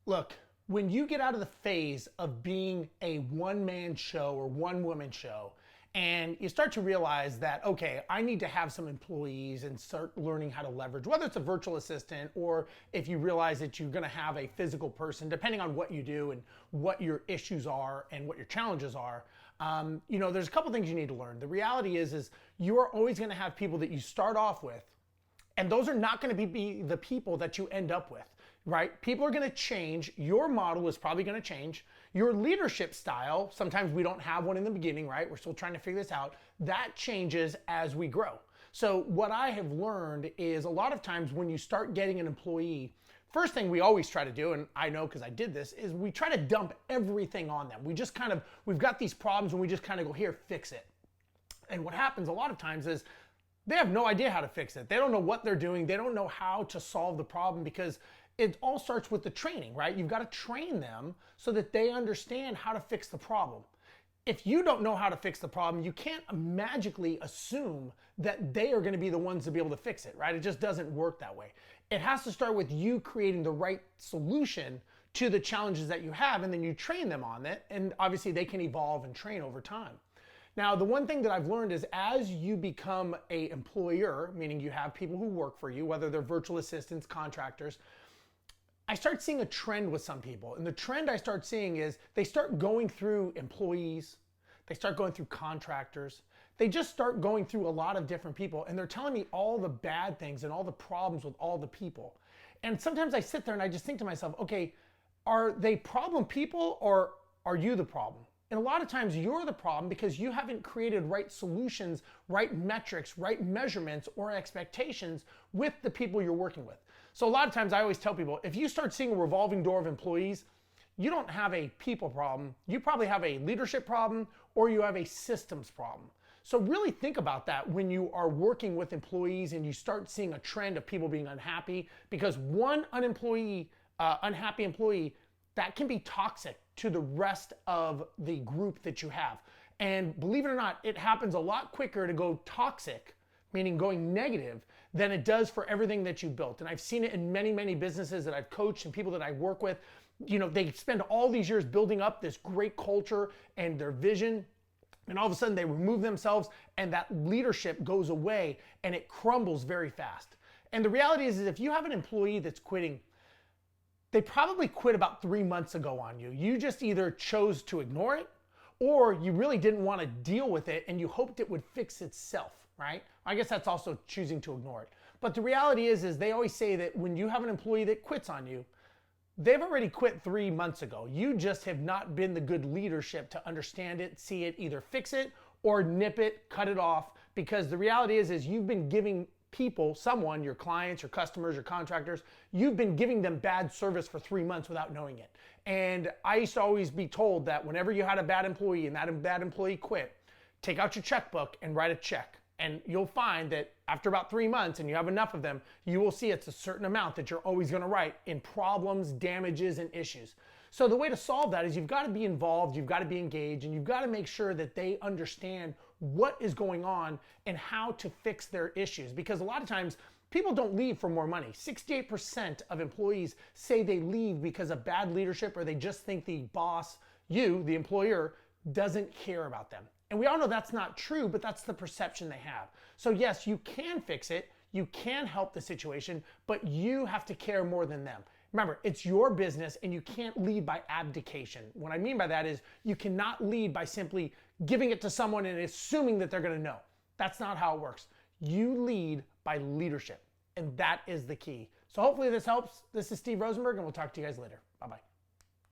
Look, when you get out of the phase of being a one-man show or one-woman show, and you start to realize that, okay, I need to have some employees and start learning how to leverage, whether it's a virtual assistant or if you realize that you're gonna have a physical person, depending on what you do and what your issues are and what your challenges are, there's a couple things you need to learn. The reality is you are always gonna have people that you start off with, and those are not gonna be the people that you end up with, right? People are gonna change. Your model is probably gonna change. Your leadership style, sometimes we don't have one in the beginning, right? We're still trying to figure this out. That changes as we grow. So what I have learned is a lot of times when you start getting an employee, first thing we always try to do, and I know because I did this, is we try to dump everything on them. We've got these problems and we just kind of go, here, fix it. And what happens a lot of times is they have no idea how to fix it. They don't know what they're doing. They don't know how to solve the problem because it all starts with the training, right? You've got to train them so that they understand how to fix the problem. If you don't know how to fix the problem, you can't magically assume that they are going to be the ones to be able to fix it, right? It just doesn't work that way. It has to start with you creating the right solution to the challenges that you have, and then you train them on it, and obviously they can evolve and train over time. Now, the one thing that I've learned is as you become an employer, meaning you have people who work for you, whether they're virtual assistants, contractors, I start seeing a trend with some people. And the trend I start seeing is they start going through employees, they start going through contractors, they just start going through a lot of different people, and they're telling me all the bad things and all the problems with all the people. And sometimes I sit there and I just think to myself, okay, are they problem people or are you the problem? And a lot of times you're the problem because you haven't created right solutions, right metrics, right measurements, or expectations with the people you're working with. So a lot of times I always tell people, if you start seeing a revolving door of employees, you don't have a people problem. You probably have a leadership problem or you have a systems problem. So really think about that when you are working with employees and you start seeing a trend of people being unhappy, because one unhappy employee, that can be toxic to the rest of the group that you have. And believe it or not, it happens a lot quicker to go toxic, meaning going negative, than it does for everything that you built. And I've seen it in many, many businesses that I've coached and people that I work with. They spend all these years building up this great culture and their vision, and all of a sudden they remove themselves and that leadership goes away and it crumbles very fast. And the reality is if you have an employee that's quitting, they probably quit about 3 months ago on you. You just either chose to ignore it or you really didn't want to deal with it and you hoped it would fix itself, right? I guess that's also choosing to ignore it. But the reality is they always say that when you have an employee that quits on you, they've already quit 3 months ago. You just have not been the good leadership to understand it, see it, either fix it or nip it, cut it off. Because the reality is you've been giving people, someone, your clients, your customers, your contractors, you've been giving them bad service for 3 months without knowing it. And I used to always be told that whenever you had a bad employee and that bad employee quit, take out your checkbook and write a check. And you'll find that after about 3 months and you have enough of them, you will see it's a certain amount that you're always going to write in problems, damages, and issues. So the way to solve that is you've got to be involved, you've got to be engaged, and you've got to make sure that they understand what is going on and how to fix their issues. Because a lot of times people don't leave for more money. 68% of employees say they leave because of bad leadership or they just think the boss, you, the employer, doesn't care about them. And we all know that's not true, but that's the perception they have. So yes, you can fix it, you can help the situation, but you have to care more than them. Remember, it's your business and you can't lead by abdication. What I mean by that is you cannot lead by simply giving it to someone and assuming that they're gonna know. That's not how it works. You lead by leadership, and that is the key. So hopefully this helps. This is Steve Rozenberg, and we'll talk to you guys later. Bye-bye.